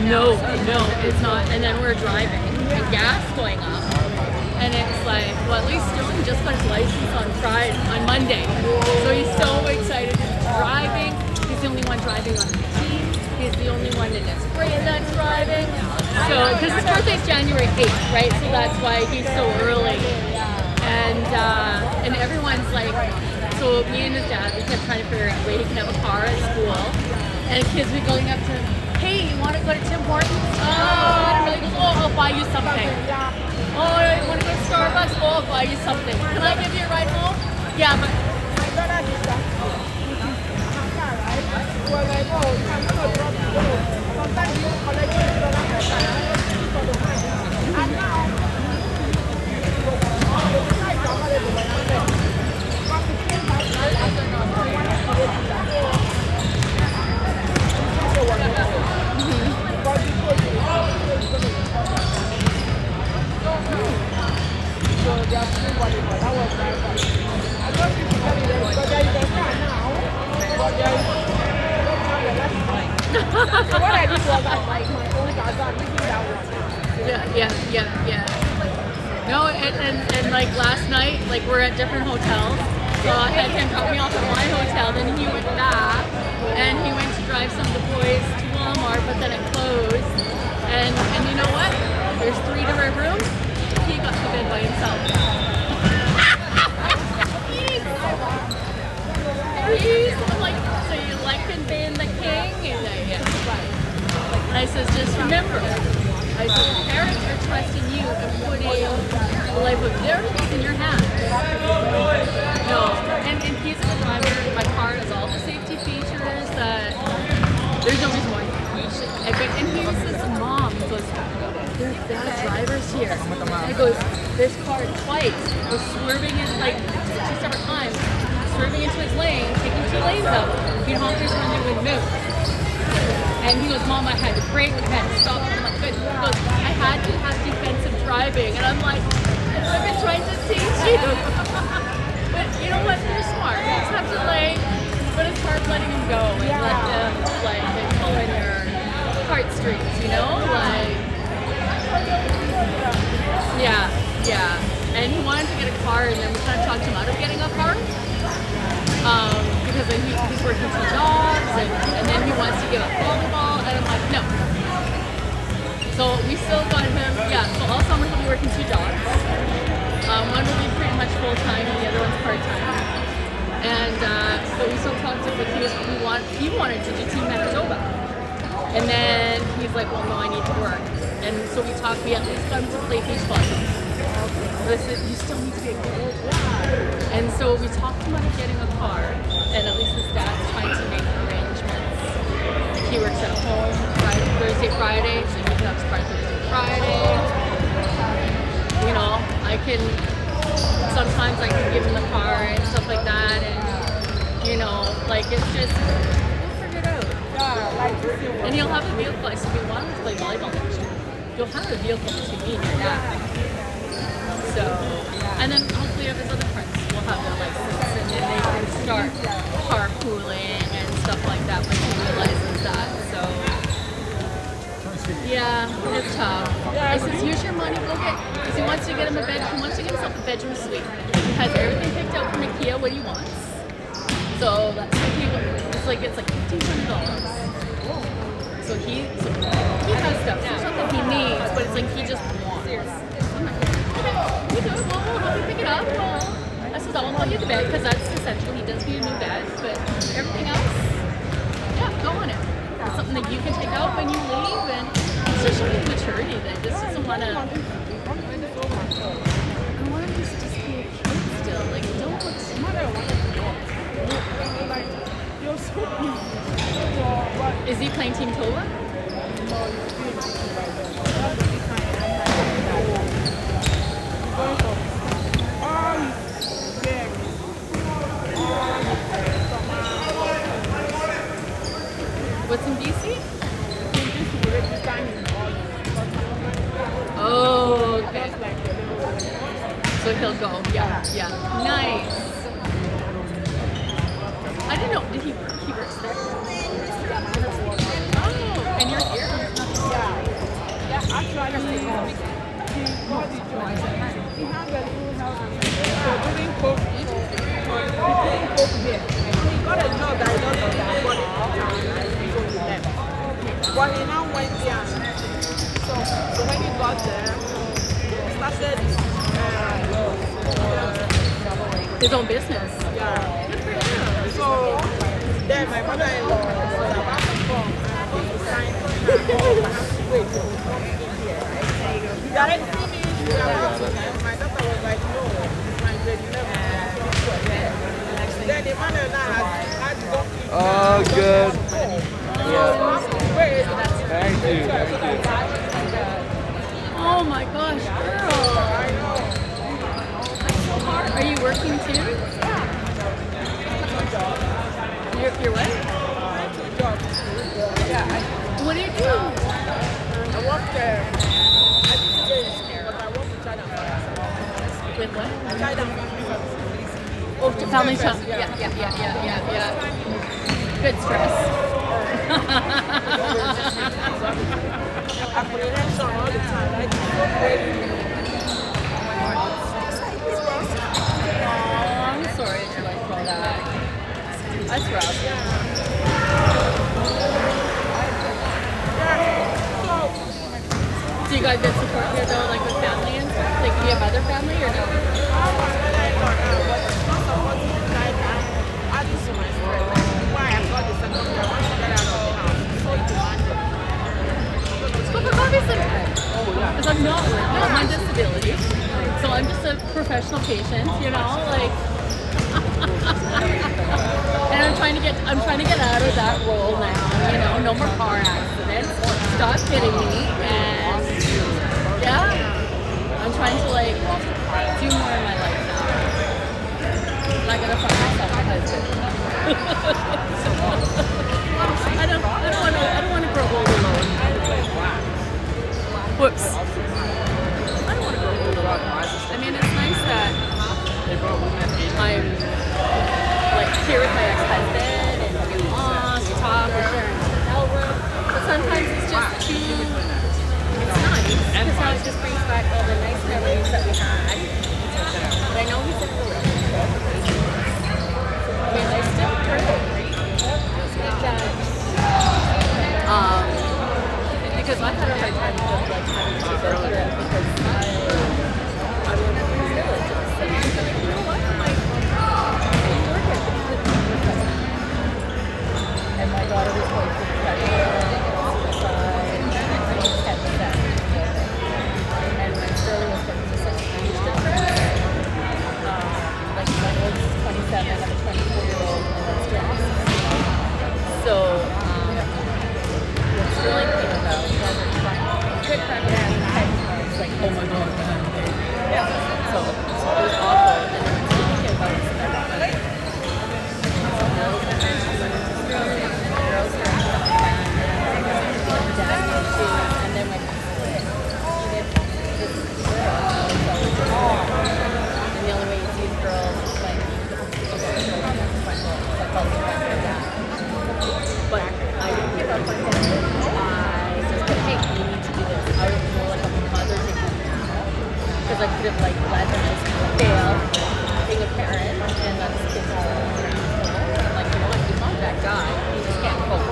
No, no, it's not. And then we're driving, and gas going up, and it's like, well, at least Sterling just got his license on Monday, so he's so excited. He's driving. He's the only one driving on the team. He's the only one in his grade that's driving. So, because his birthday's January 8th, right? So that's why he's so early. And everyone's like, so me and his dad, we kept trying to figure out a way he can have a car at school, and kids be going up to him, hey, you want to go to Tim Hortons? Oh, really? Oh, I'll buy you something. Oh, you want to go to Starbucks? Oh, I'll buy you something. Can I give you a ride home? Yeah, but My brother did that. He was like, oh, I'm going to drop you. Sometimes you collect $20 for the money. And now, so what I did was I like my own Gaza making that one. yeah. No, and like last night, like we're at different hotels. So I had him drop me off at my hotel, then he went back, and he went to drive some of the boys to Walmart, but then it closed. And you know what? There's 3 different rooms. He got to bed by himself. I'm like, so you like him being the king? He's like, yeah. And I says, just remember, I said, parents are trusting you and putting the life of their kids in your hands. No, and he's a good driver. My car has all the safety features that there's no reason why he should. And he says to mom, he goes, there's bad drivers here. And he goes, this car twice was swerving in like 2 separate times, swerving into his lane, taking 2 lanes out. He honkers when they would move. And he goes, Mom, I had to brake, I had to stop. I'm like, good. He goes, I had to have defensive driving. And I'm like, I've been trying to teach you. But you know what? You're smart. You just have to like, but it's hard letting him go and let them like pull in your heartstrings, you know? Like, yeah. And he wanted to get a car, and then we kind of talked him out of getting a car. Because then he's working 2 jobs, and then he wants to give up volleyball, and I'm like, no. So we still got him, so all summer he'll be working 2 jobs. One will be pretty much full-time, and the other one's part-time. And, but we still talked to him, but he wanted to do Team Manitoba. And then he's like, well, no, I need to work. And so we at least got him to play beach volleyball. Listen, you still need to be a good dad. And so we talked him about getting a car, and at least his dad's trying to make arrangements. He works at home Thursday, Friday, so he picks up his car Thursday, Friday. You know, sometimes I can give him the car and stuff like that, and you know, like it's just, we'll figure it out. And he'll have a vehicle. I said, we want him to play volleyball next year. You'll have a vehicle between me and your dad. So, and then hopefully of his other friends will have their license, and then they can start carpooling and stuff like that when he realizes that. So, yeah, it's tough. I says, use your money, go get, because he wants to get him he wants to get himself a bedroom suite. He has everything picked out from IKEA what he wants. So that's what it's like $1,500. So he has stuff. There's something he needs, but it's like he just wants. You do, we'll help you pick it up. I said, I won't put you to bed because that's essential. He does need a new bed, but everything else, go on it. It's something that you can take out when you leave, and it's just showing maturity that this doesn't want to. I want him to just be a kid still. Like, don't look smart. Is he playing Team Tova? What's in BC? Oh, okay. So he'll go. Yeah. Nice. I didn't know. Did he works there? Oh, and you're here? But he now went there. So when he got there, he started His own business. yeah. So then my mother-in-law was about to come and to sign for her. Wait. You are finished. We are about to leave. My daughter was like, no, it's my grade 11. Then the mother now had to go. Oh, good. Yeah. Wait. Thank you. Oh my gosh, girl. I know. Are you working too? You're what? Yeah, What do you do? I work there. I didn't stay in school, but I work with China. With what? China. Oh, to family shop. Yeah. Good stress. Apprehension all the time. Like, Oh, I'm sorry that you like all that. That's rough. Do you guys get support here though, like with family and stuff? Like, do you have other family or no? Because obviously, because I'm not working, I'm on disability, so I'm just a professional patient, you know, like. And I'm trying to get out of that role now, you know, no more car accidents, stop hitting me, and yeah, I'm trying to like do more in my life now. I'm not gonna find myself a husband. I don't want to grow old alone. Whoops. I don't want to grow old alone. I mean, it's nice that I'm like here with my ex-husband and we walk, we talk, we're sharing a hotel room. But sometimes it's just too. It's nice because now it just brings back all the nice memories that we had. But I know he's in a relationship. I mean, I still pray that because I had a hard time with like having to go through it because I went to these villages and I'm like, you know what? I'm like, you work at and my daughter was going through depression and suicide and I just had the sad and my Sterling was going through such huge depression. Like my oldest is 27, I'm a 24-year-old and that's stressed. So what Sterling came about was quick it's like, oh my god, so it was awful. And then when Sterling came about, it's like, so now it's like, Sterling and the girls are coming back and dad issues and then when he split, he did this girl, and the only way you see the girls is like, but I didn't give up on him. I just said, hey, you need to do this. I was more like a mother to him now. Because I could have like let him just fail being a parent and let his kids all like, you know what, he's not that guy. He just can't cope.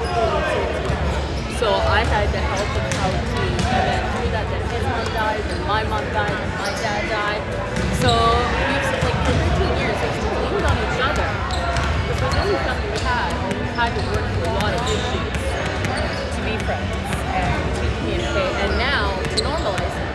So I had to help him how to, and then through that, then his mom died, and my mom died, and my dad died. So we've like for 13 years, we still leaned on each other. This was the only family we had, and we had to work through a lot of issues to be friends and to communicate. And now to normalize it.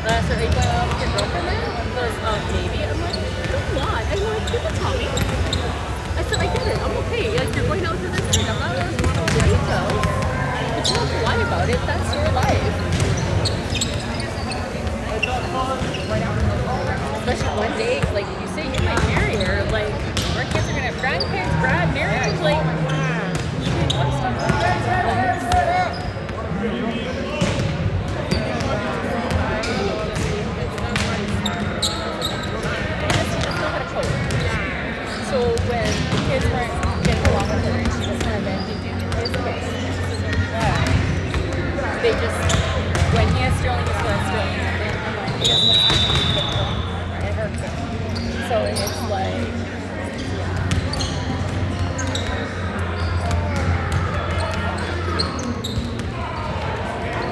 And I said, are you going out with your girlfriend now? He goes, maybe. I'm like, I'm not. I'm like, people tell me. I said, I get it. I'm okay. Like, you're going out to this thing. I'm not asking you where you go. But you don't have to lie about it. That's your life. Especially one day, like you say, you might marry her. Like, our kids are going to have grandparents, marriage. Like, you can do stuff like that. So when the kids weren't getting along with her and she was kind of ending his case, they just, when he has Sterling, he's got Sterling, and then he doesn't have and her kid. So it's like,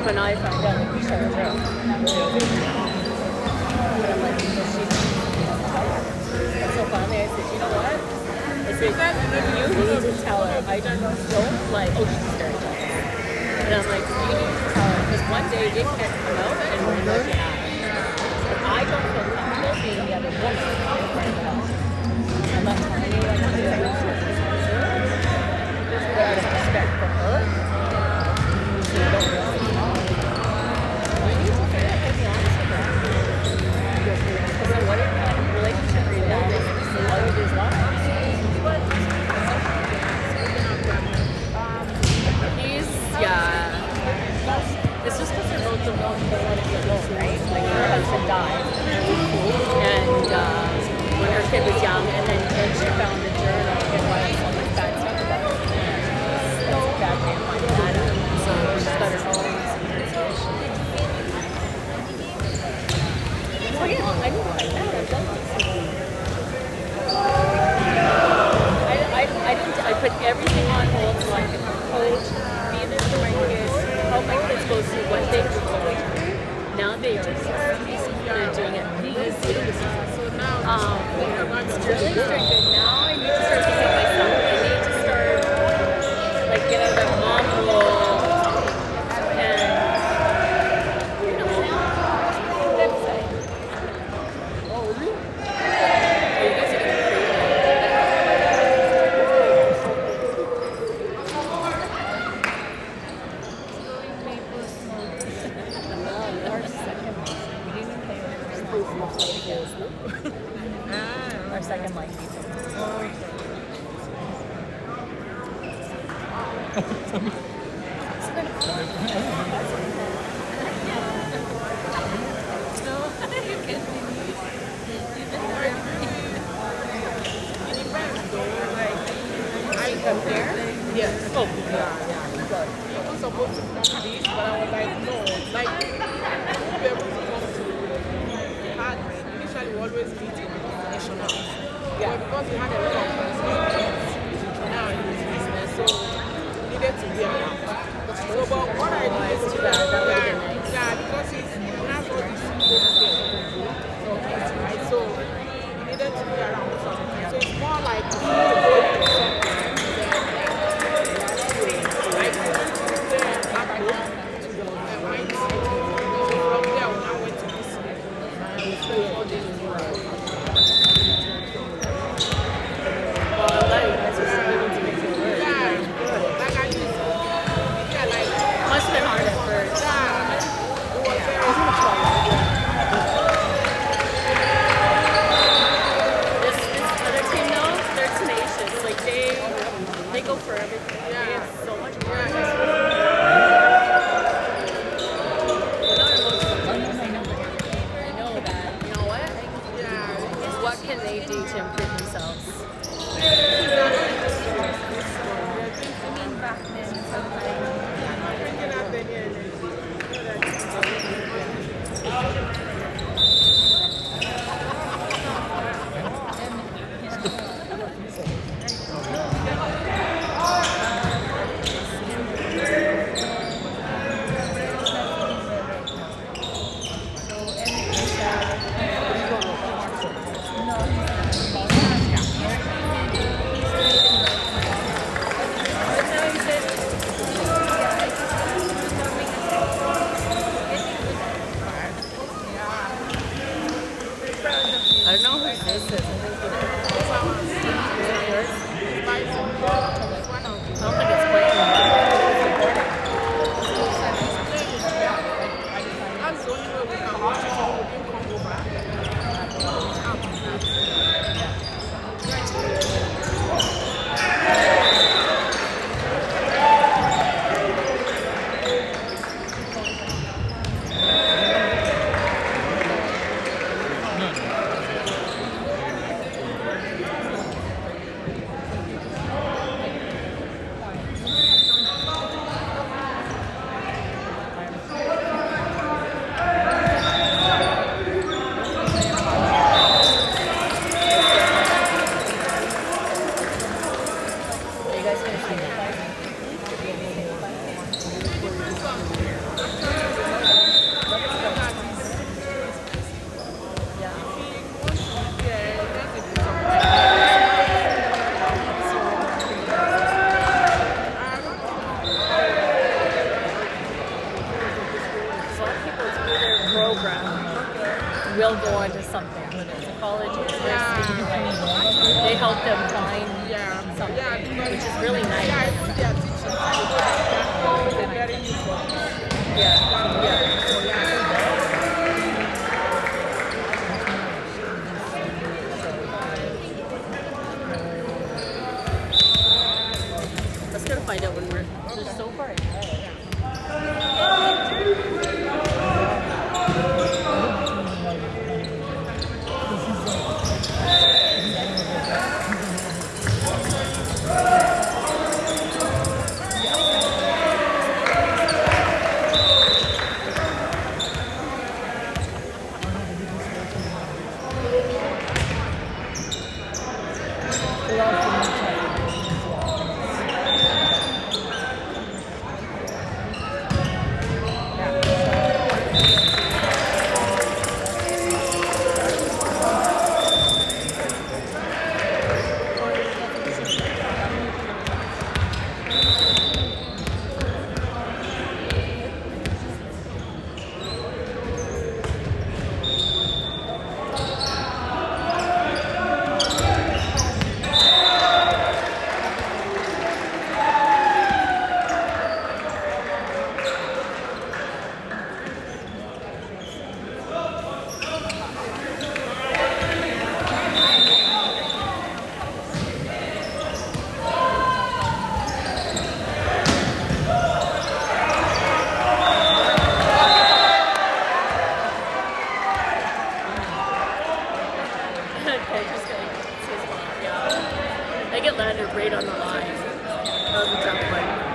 But now I found out like, we share a room. But I'm like, does she? And so finally I said, you know what? I said, you need to tell her. I don't like, oh, she's very jealous. And I'm like, you need to tell her. Because one day it can come out and we're looking at it. And I don't feel comfortable being the other woman in front of her. I'm not telling you what to do. But out of respect for her, you don't really know. You need to figure out how to be honest with her. Because then what if that relationship is now all you do is lie? Yeah. It's just because they're both the one they let it get low, right? Like her husband died. And when her kid was young, and then she found the journal and writing all this bad stuff about it. That's a bad way to find that out. So she's got her own situation. So yeah, I need to find out. I've done this. I put everything on hold so I can coach, be there for my kids, help my kids go through what they were going through. Now they just are doing it. So now, It's really very good. Now I need to start thinking of myself. I need to start, like, get out of that mom role and, you know, that's it. Oh, really? Oh, you guys are going to create our second one. We didn't even pay our second line people. I come there. Yes. Oh, I was supposed to come to this, but I was like, no. Like, we'll be able to come to hard. Initially, we always meet in national. But because we had a lot of responsibilities now in this business, so we needed to be around. So, but what I did is because it's not all these people right? So, we needed to be around something. So, it's more like to go through something. This other team knows they're tenacious. will go on to something, whether it's a college, university, they help them find something, which is really nice. Yeah, I think they are teaching. They're very useful. Let's go to find out when we're so far ahead. Right on the line. That was a tough one.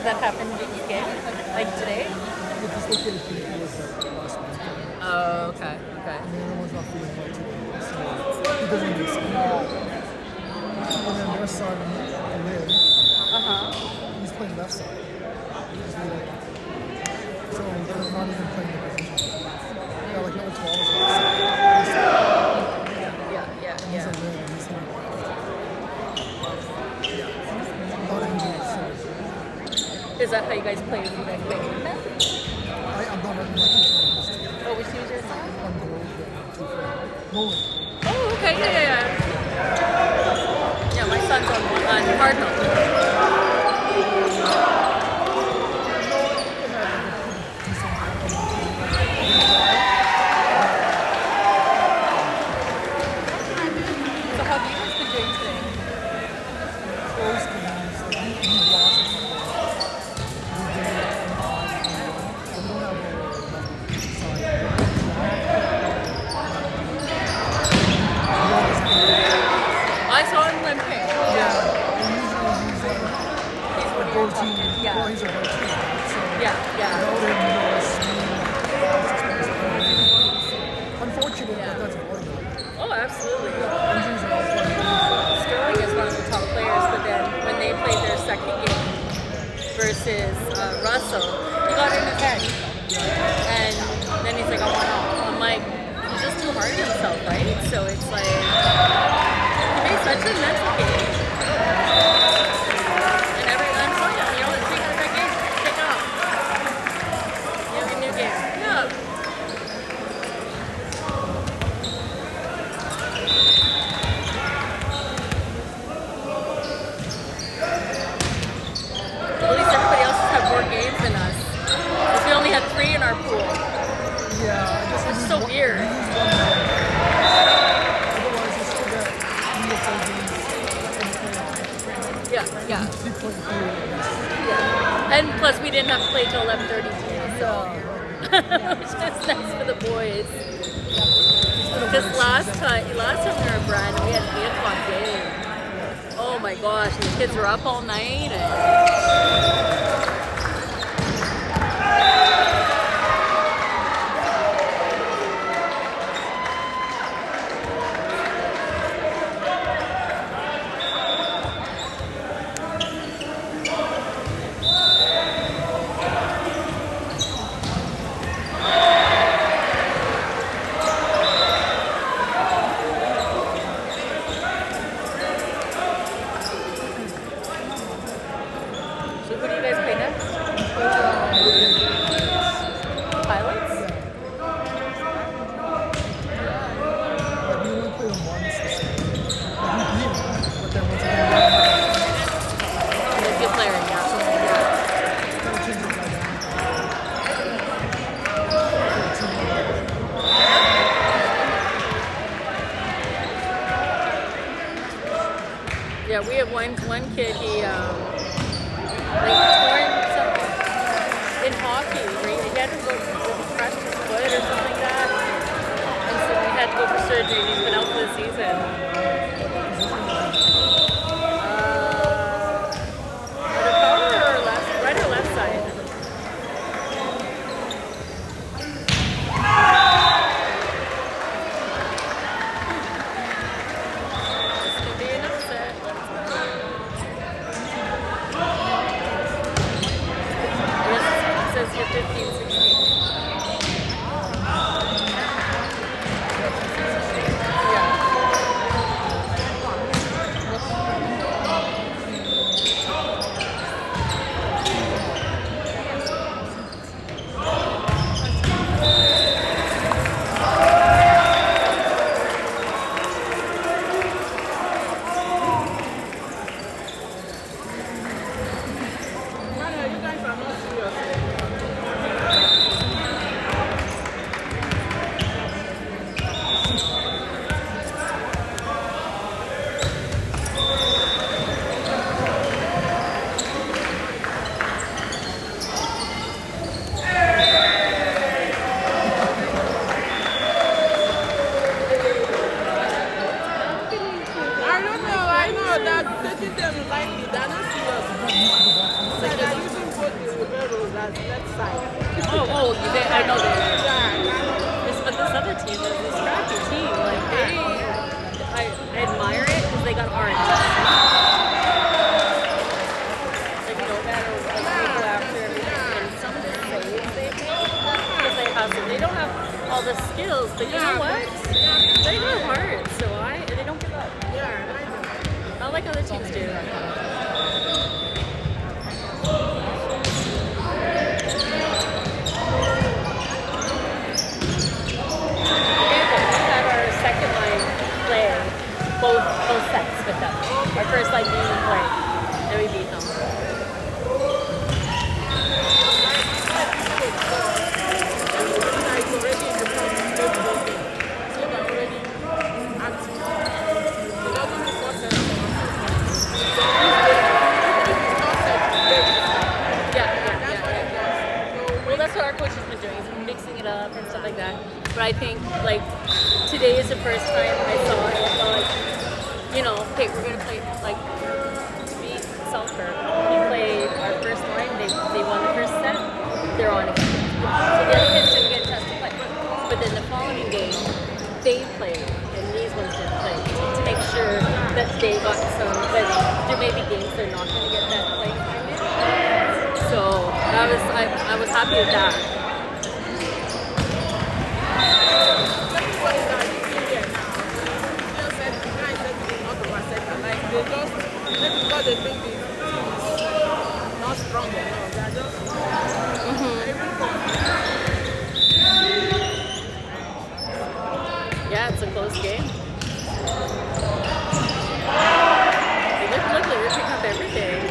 that happen again? Like today? With this located people was last month. Oh, okay. And the other one's not feeling well today. So he doesn't even see. And then their son, Lynn, he's playing left side. He's like, so they're not even playing the position. Yeah, like number 12 is left side. Yeah. He's a Lynn and he's hitting left. Not injured, so Is that how you guys play when you guys play game now? I'm not running my kids on this team. Oh, which team's yours? I'm the road Nolan. Oh, okay. Yeah. Yeah, my son's on Cardinal. So how have you guys been doing today? Close games, like we've lost a couple. We've been we don't have a side. We always have I saw him limping. yeah. And usually he's like a go-to. Yeah. Well, he's a go-to. So Yeah. without him, unfortunate that that's volleyball. Oh, absolutely. Injuries are all playing. Sterling is one of the top players, but then when they played their second game versus Russell, he got in his head. And then he's like, I want off. I'm like, he's just too hard on himself, right? So it's like, to me, such a mental game. And I'm telling you, it's being a good game. Pick up. Every new game. Yeah. At least everybody else has had more games than us. Because we only had 3 in our pool. Yeah, I guess It's so weird. Otherwise, it's still that we have 4 games in the playoffs. Yeah. Keep playing through it, I guess. Yeah. And plus we didn't have to play till 11:30 today, so it's just nice for the boys. Because last time we were in Brandon, we had an 8 o'clock game. Oh my gosh, the kids were up all night. So who do you guys play next? Pilots? Like, we only play them once this year. Like, we beat them, but then once again, we don't The good player, yeah. change the dynamic. Yeah, we have one kid, he like torn something in hockey, where he had to go, he crushed his foot or something like that. And so we had to go for surgery, and he's been out for the season. Either power or left, right or left side. This could be an upset. Let's go. It says you're 15, 16. Yeah. Manuel, you guys are not serious. I don't know. I know that taking them lightly, they're not serious. So they're using Romero's that's left side. I know they. Yeah, But this other team is a scrappy team. Like I admire it because they got orange. Like you know, battles like they go after everything. And some of the saves they make because they hustle. They don't have all the skills, but you know what? They go hard. So they don't give up. Not like other teams do. Both sets with them. Our first like game play, and we beat them. Yeah. Well, that's what our coach has been doing. He's been mixing it up and stuff like that. But I think like today is the first time I saw it. I felt like, you know, okay, we're gonna play like to beat Selkirk. We played our first line. They won the first set. They're on again. So the other kids didn't get a chance to play. But then the following game, they played, and these ones didn't play to make sure that they got some. But there may be games they're not gonna get that playing time in. So I was happy with that. They just, maybe because they think it's not strong enough, they're just Yeah, it's a close game. Look, we're picking up everything.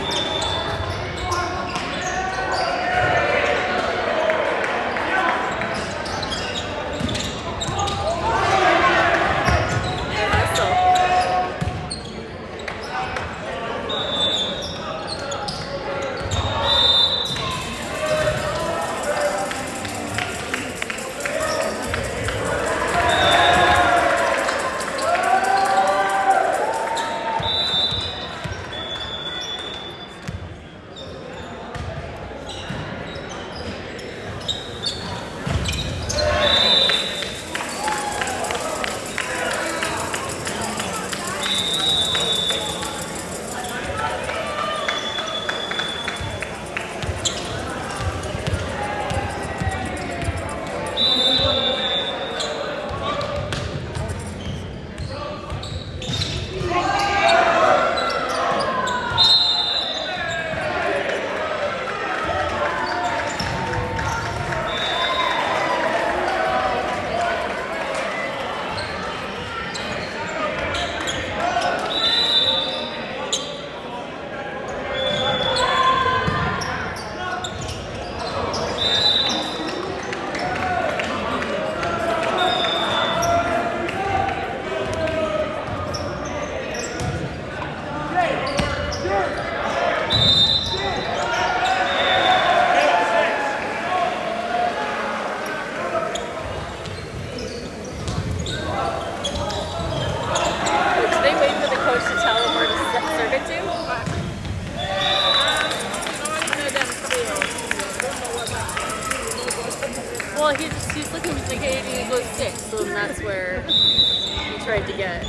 Well, he's looking to get he goes 6, so that's where he tried to get.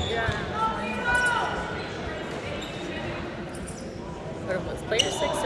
What was player 6?